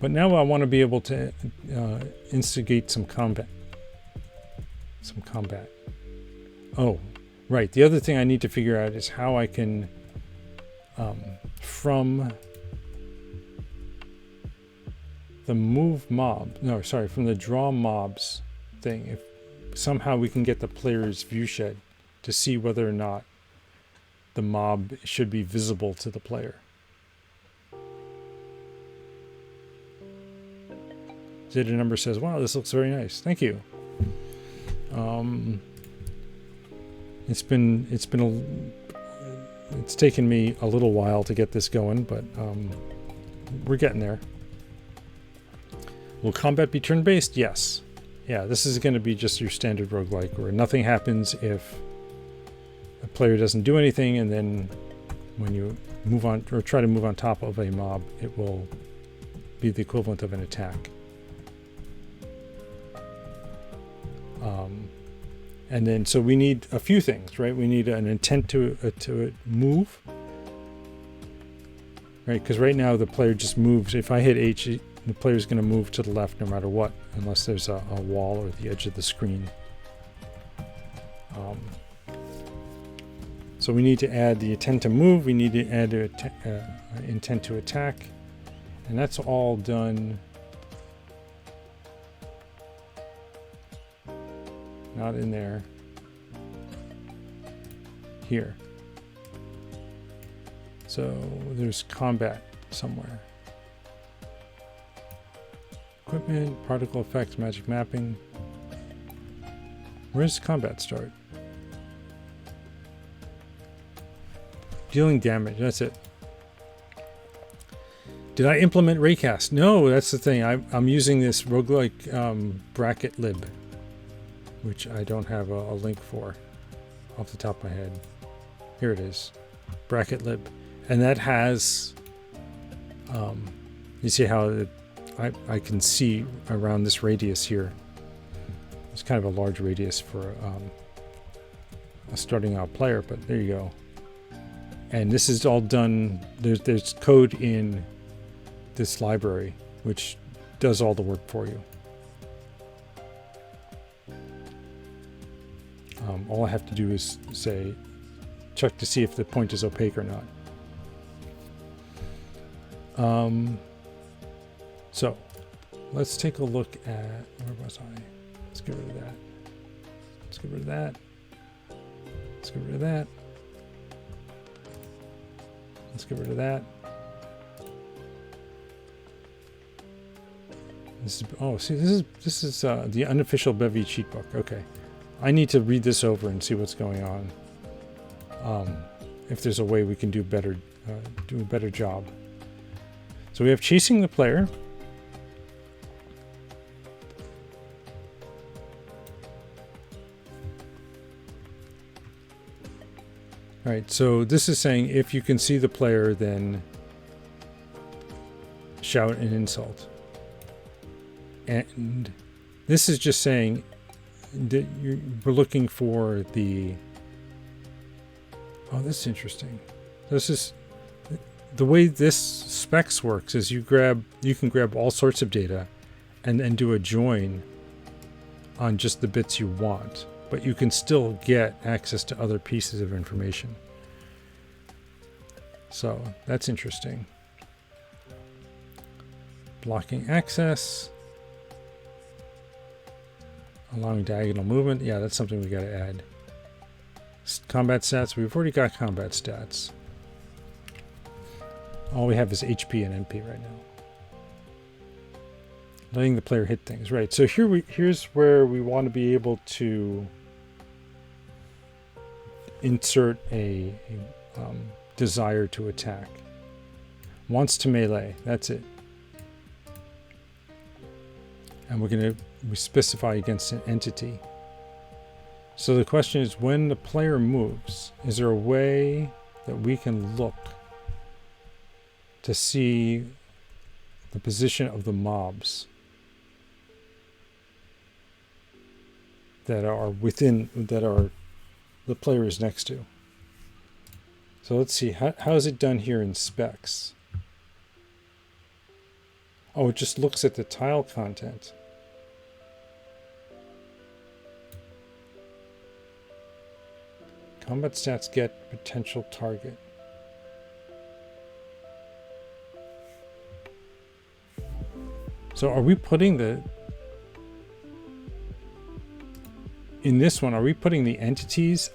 But now I want to be able to instigate some combat. Oh, right. The other thing I need to figure out is how I can, from the move mob, from the draw mobs thing, if somehow we can get the player's viewshed to see whether or not the mob should be visible to the player. Zeta number says, wow, this looks very nice. Thank you. It's taken me a little while to get this going, but we're getting there. Will combat be turn-based? Yes. Yeah, this is going to be just your standard roguelike where nothing happens if a player doesn't do anything, and then when you move on or try to move on top of a mob, it will be the equivalent of an attack. And then, so we need a few things, right? We need an intent to move, right? Because right now the player just moves. If I hit H, the player's going to move to the left no matter what, unless there's a wall or the edge of the screen. So we need to add the intent to move. We need to add intent to attack, and that's all done. Not in there. Here. So there's combat somewhere. Equipment, particle effects, magic mapping. Where does combat start? Dealing damage, that's it. Did I implement Raycast? No, that's the thing. I'm using this roguelike bracket lib, which I don't have a link for off the top of my head. Here it is, bracket lib. And that has, you see how I can see around this radius here. It's kind of a large radius for a starting out player, but there you go. And this is all done, there's code in this library, which does all the work for you. All I have to do is say, check to see if the point is opaque or not. So let's take a look at, where was I? Let's get rid of that. Let's get rid of that. Let's get rid of that. Let's get rid of that. This is, oh, see, this is the unofficial Bevy cheat book. Okay, I need to read this over and see what's going on. If there's a way we can do better, do a better job. So we have chasing the player. All right, so this is saying if you can see the player, then shout an insult. And this is just saying that we're looking for the... Oh, this is interesting. This is... The way this specs works is you can grab all sorts of data and then do a join on just the bits you want, but you can still get access to other pieces of information. So that's interesting. Blocking access, allowing diagonal movement. Yeah, that's something we got to add. Combat stats. We've already got combat stats. All we have is HP and MP right now. Letting the player hit things. Right. So here's where we want to be able to insert a desire to attack. Wants to melee. That's it. And we specify against an entity. So the question is, when the player moves, is there a way that we can look to see the position of the mobs that are the player is next to? So let's see, how is it done here in specs? Oh, it just looks at the tile content. Combat stats get potential target. So are we putting in this one, are we putting the entities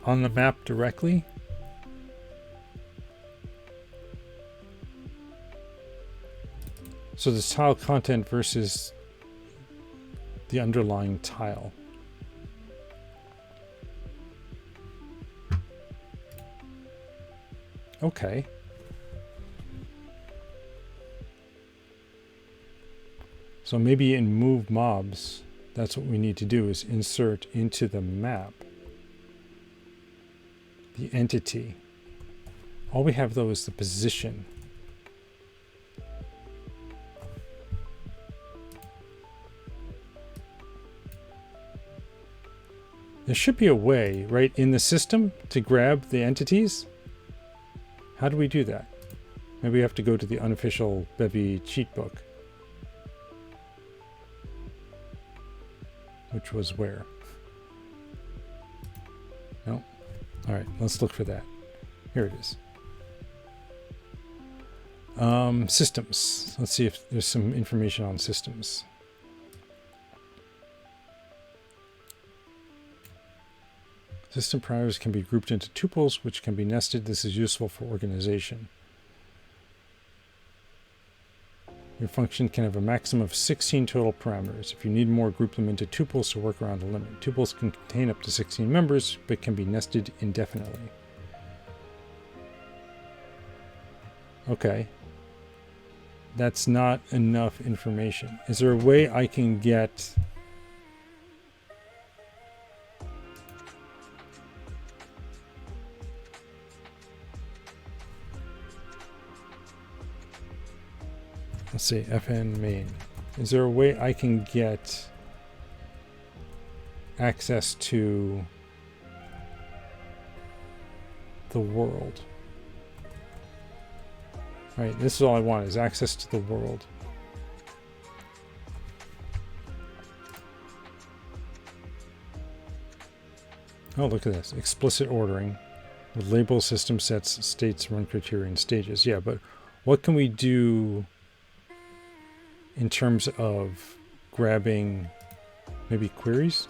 on the map directly? So this tile content versus the underlying tile. Okay. So maybe in move mobs, that's what we need to do, is insert into the map the entity. All we have though is the position. There should be a way, right, in the system to grab the entities. How do we do that? Maybe we have to go to the unofficial Bevy cheat book. Which was where? No. All right, let's look for that. Here it is. Systems. Let's see if there's some information on systems. System parameters can be grouped into tuples, which can be nested. This is useful for organization. Your function can have a maximum of 16 total parameters. If you need more, group them into tuples to work around the limit. Tuples can contain up to 16 members, but can be nested indefinitely. Okay. That's not enough information. Is there a way I can get... Let's see, fn main. Is there a way I can get access to the world? All right, this is all I want, is access to the world. Oh, look at this. Explicit ordering with labels, system sets, states, run criteria, and stages. Yeah, but what can we do in terms of grabbing maybe queries?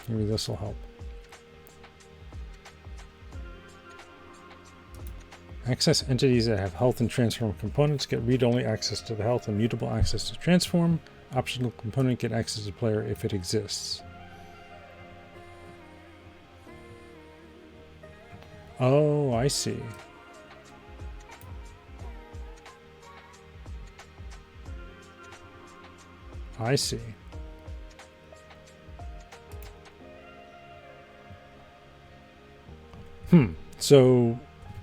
Maybe this will help. Access entities that have health and transform components get read-only access to the health and mutable access to transform. Optional component get access to player if it exists. Oh, I see. I see. So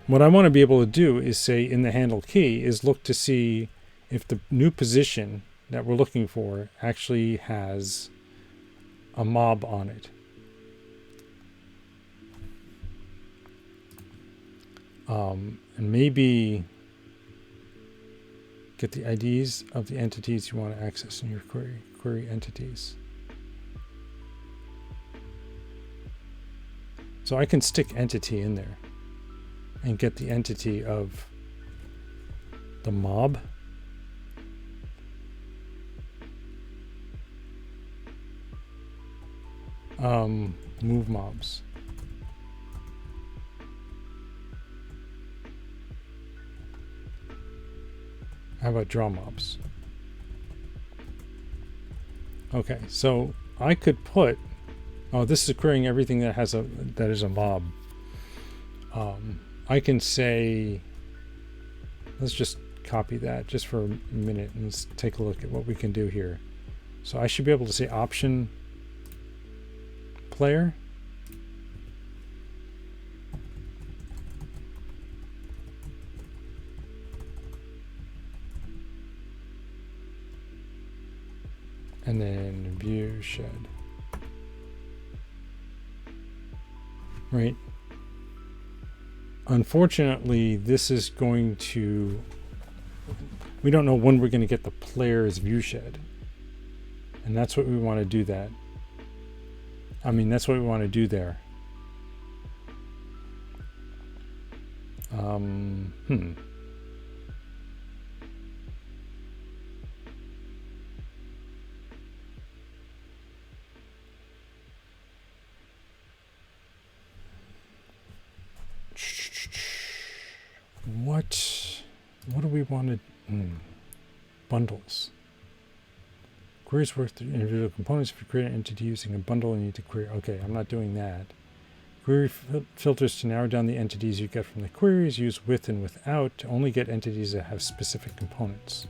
what I want to be able to do is say in the handle key is look to see if the new position that we're looking for actually has a mob on it. And maybe get the IDs of the entities you want to access in your query entities. So I can stick entity in there and get the entity of the mob. Move mobs. How about draw mobs? Okay, so I could put, oh, this is querying everything that has that is a mob. I can say, let's just copy that just for a minute and let's take a look at what we can do here. So I should be able to say option player. And then Viewshed. Right. Unfortunately, this is going to... we don't know when we're going to get the player's viewshed. And that's what we want to do that. I mean, that's what we want to do there. What do we want to... Bundles. Queries work through individual components. If you create an entity using a bundle, you need to query... Okay, I'm not doing that. Query filters to narrow down the entities you get from the queries. Use with and without to only get entities that have specific components.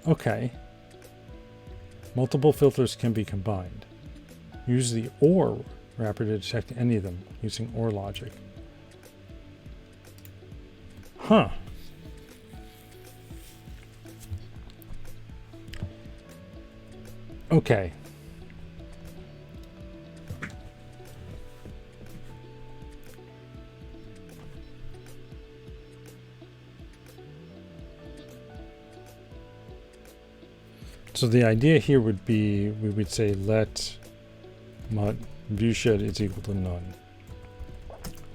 Okay. Multiple filters can be combined. Use the OR wrapper to detect any of them using OR logic. Huh. Okay. So the idea here would be, we would say let viewshed is equal to none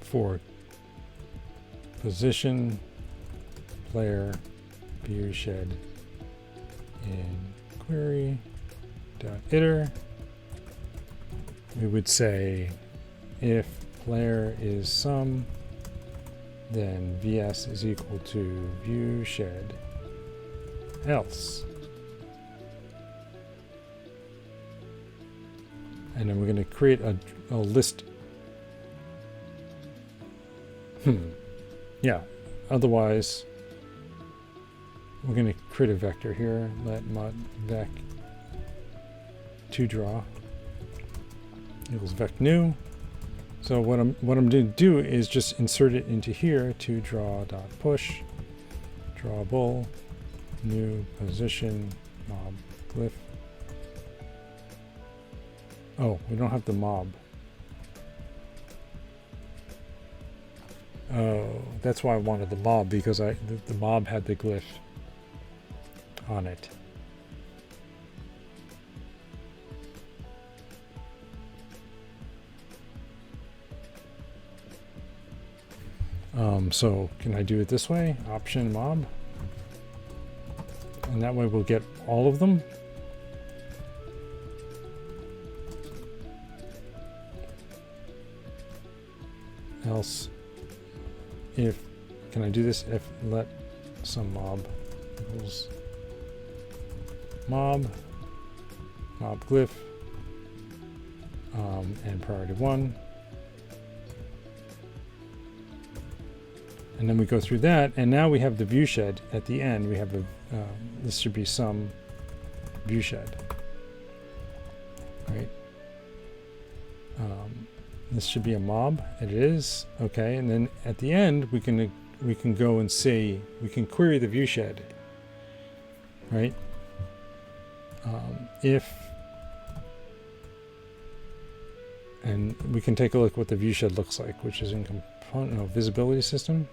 for position player viewshed in query dot iter. We would say if player is sum, then vs is equal to viewshed else. And then we're going to create a list. Yeah. Otherwise, we're going to create a vector here. Let mod vec to draw equals vec new. So what I'm going to do is just insert it into here. To draw dot push drawable new position mob glyph. Oh, we don't have the mob. Oh, that's why I wanted the mob, because the mob had the glyph on it. So can I do it this way? Option mob. And that way we'll get all of them. Else, if, can I do this if let some mob equals mob glyph and priority 1, and then we go through that, and now we have the viewshed at the end. We have a this should be some viewshed, right? This should be a mob. It is. Okay, and then at the end we can go and say, we can query the viewshed, right? If, and we can take a look what the viewshed looks like, which is in component visibility system.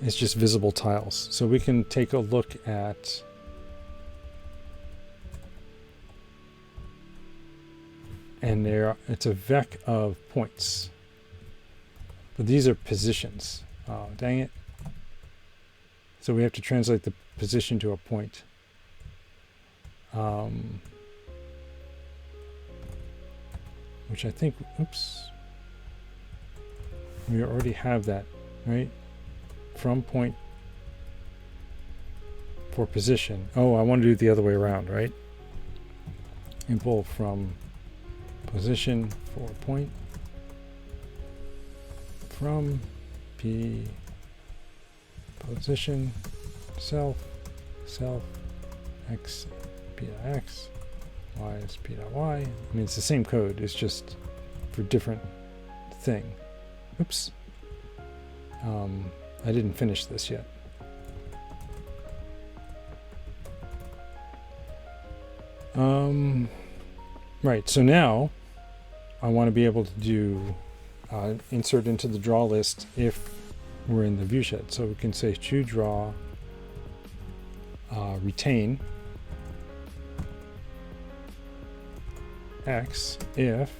It's just visible tiles. So we can take a look at and it's a vec of points. But these are positions. Oh, dang it. So we have to translate the position to a point. Which I think, oops. We already have that, right? From point for position. Oh, I want to do it the other way around, right? Impl from position for point from p position self x p dot x y is p dot y. I mean, it's the same code, it's just for different thing. Oops. I didn't finish this yet. Right, so now I want to be able to do insert into the draw list if we're in the viewshed. So we can say to draw retain x if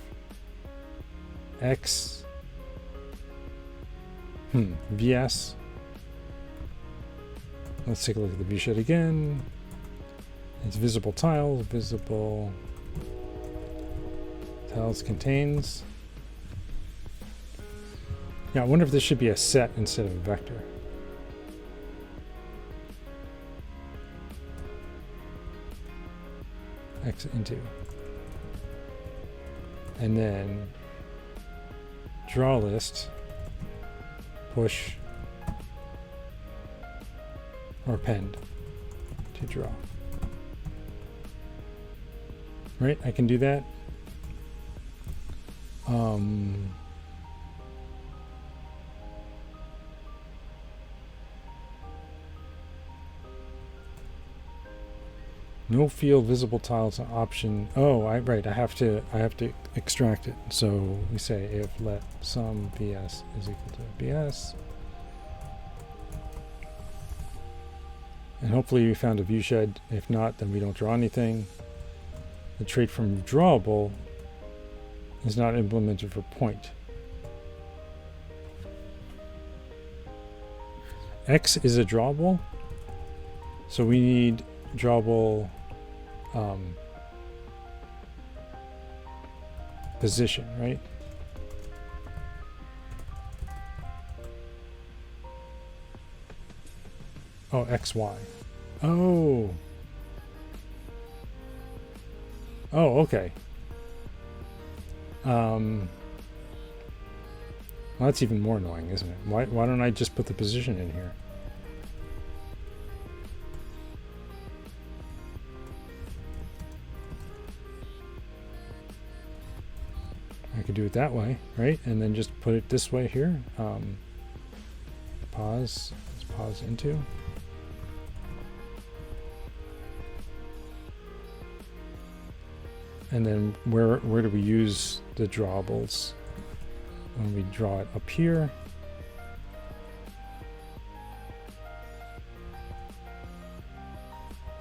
x vs. Let's take a look at the viewshed again. It's visible tiles, visible tiles contains. Yeah, I wonder if this should be a set instead of a vector. X into. And then draw list, push, or append to draw. Right, I can do that. No field visible tiles option. Oh, I have to extract it. So we say if let sum vs is equal to vs. And hopefully we found a viewshed. If not, then we don't draw anything. The trait from drawable is not implemented for point. X is a drawable, so we need drawable position, right? Oh, XY. Oh. Oh, okay. Well, that's even more annoying, isn't it? Why don't I just put the position in here? I could do it that way, right? And then just put it this way here. Pause. Let's pause into. And then where do we use the drawables? When we draw it up here.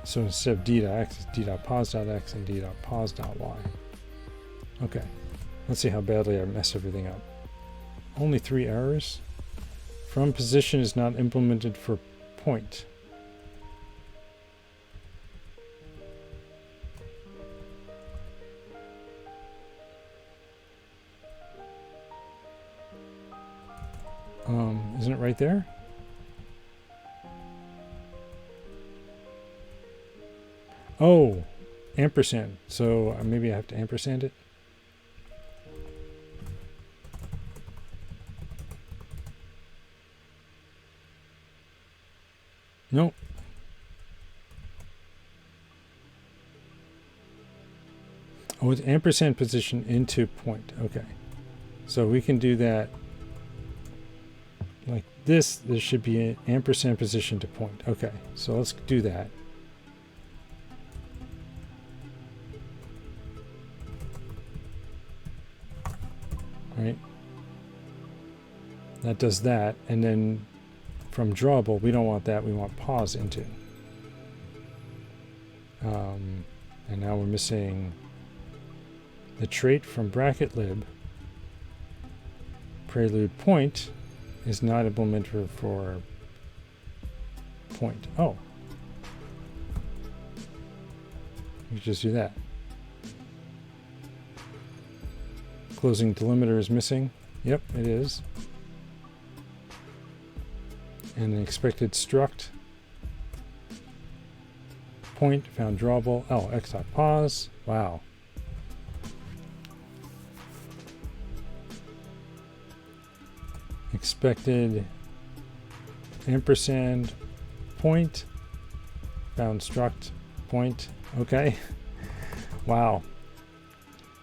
So instead of d.x, it's d.pos.x and d.pos.y. Okay, let's see how badly I messed everything up. Only 3 errors. From position is not implemented for point. Isn't it right there? Oh, ampersand. So maybe I have to ampersand it. Nope. Oh, it's ampersand position into point. Okay. So we can do that like this. There should be an ampersand position to point. Okay. So let's do that. Right. That does that. And then from drawable, we don't want that. We want pause into. And now we're missing the trait from bracket lib. Prelude point is not implemented for point. Oh. You just do that. Closing delimiter is missing. Yep, it is. And an expected struct. Point found drawable. Oh, x.pos. Wow. Expected ampersand point found struct point. Okay. Wow.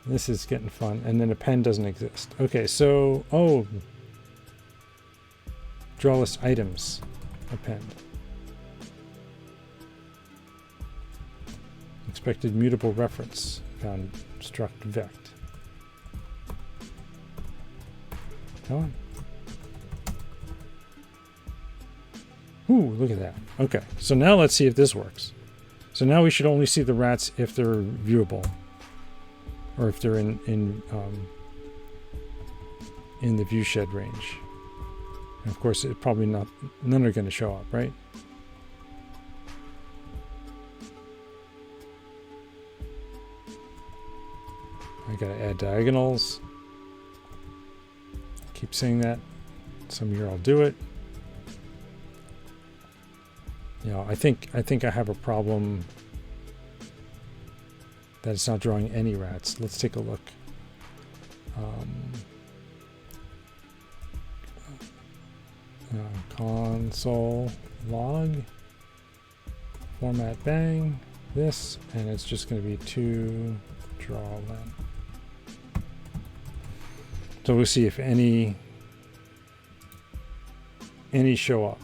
This is getting fun. And then append doesn't exist. Okay, so draw list items append. Expected mutable reference found struct vect. Come on. Ooh, look at that. Okay, so now let's see if this works. So now we should only see the rats if they're viewable, or if they're in the viewshed range. And of course, it probably not. None are going to show up, right? I got to add diagonals. Keep saying that. Some year I'll do it. You know, I think I have a problem that it's not drawing any rats. Let's take a look. Console log format bang this, and it's just going to be to draw len. So we'll see if any show up.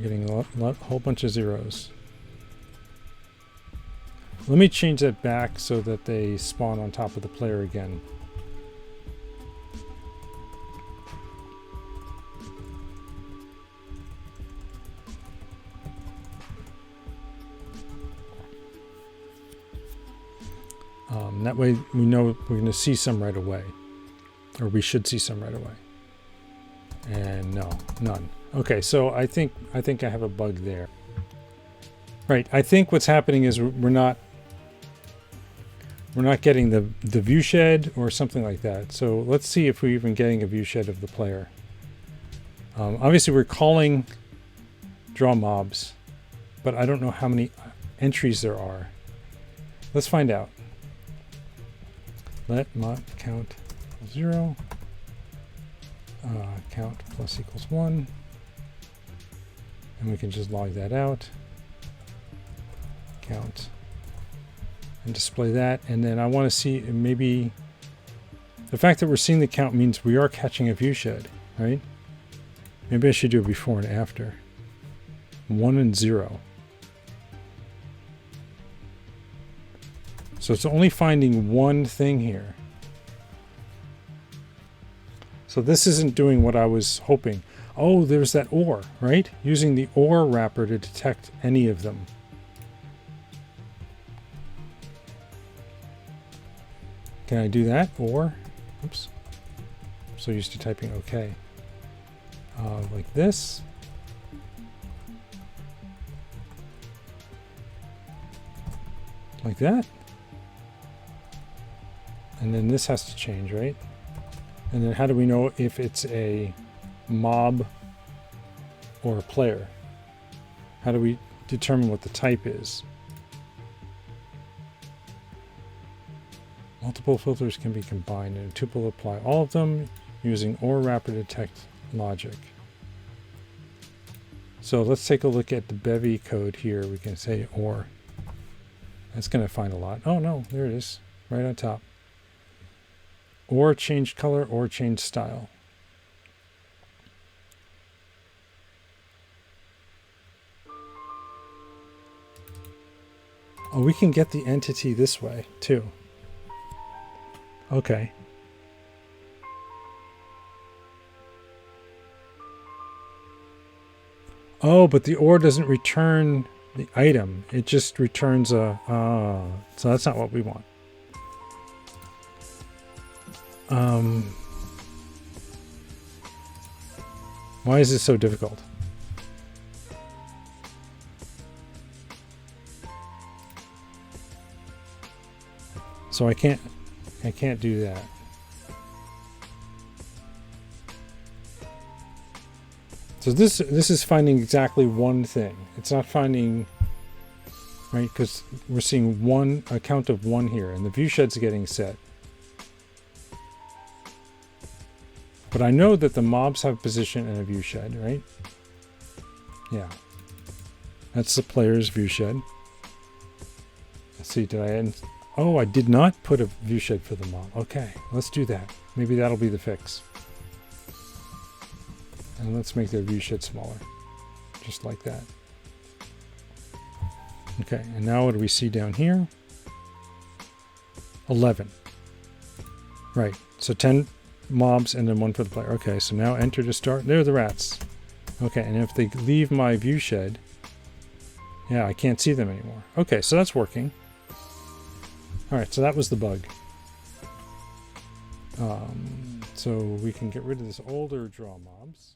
Getting a whole bunch of zeros. Let me change that back so that they spawn on top of the player again. That way we know we're going to see some right away. Or we should see some right away. And no, none. Okay, so I think I have a bug there. Right, I think what's happening is we're not getting the viewshed or something like that. So let's see if we're even getting a viewshed of the player. Obviously we're calling draw mobs, but I don't know how many entries there are. Let's find out. Let mod count equals 0. Count plus equals 1. And we can just log that out. Count. And display that. And then I want to see maybe the fact that we're seeing the count means we are catching a viewshed, right? Maybe I should do a before and after. 1 and 0. So it's only finding one thing here. So this isn't doing what I was hoping. Oh, there's that OR, right? Using the OR wrapper to detect any of them. Can I do that? OR? Oops. I'm so used to typing OK. Like this. Like that. And then this has to change, right? And then how do we know if it's a mob or a player? How do we determine what the type is? Multiple filters can be combined in a tuple. Apply all of them using OR wrapper detect logic. So let's take a look at the bevy code here. We can say OR. That's going to find a lot. Oh no, there it is, right on top. Or change color or change style. Oh, we can get the entity this way too. Okay. Oh, but the OR doesn't return the item. It just returns a... so that's not what we want. Why is this so difficult? So I can't do that. So this is finding exactly one thing. It's not finding, right? Because we're seeing a count of 1 here, and the viewshed's getting set. But I know that the mobs have position and a viewshed, right? Yeah. That's the player's viewshed. Let's see, did I end? Oh, I did not put a viewshed for the mob. Okay, let's do that. Maybe that'll be the fix. And let's make their viewshed smaller. Just like that. Okay, and now what do we see down here? 11. Right, so 10 mobs and then 1 for the player. Okay, so now enter to start. There are the rats. Okay, and if they leave my view shed, yeah, I can't see them anymore. Okay, so that's working. Alright, so that was the bug. So we can get rid of this older draw mobs.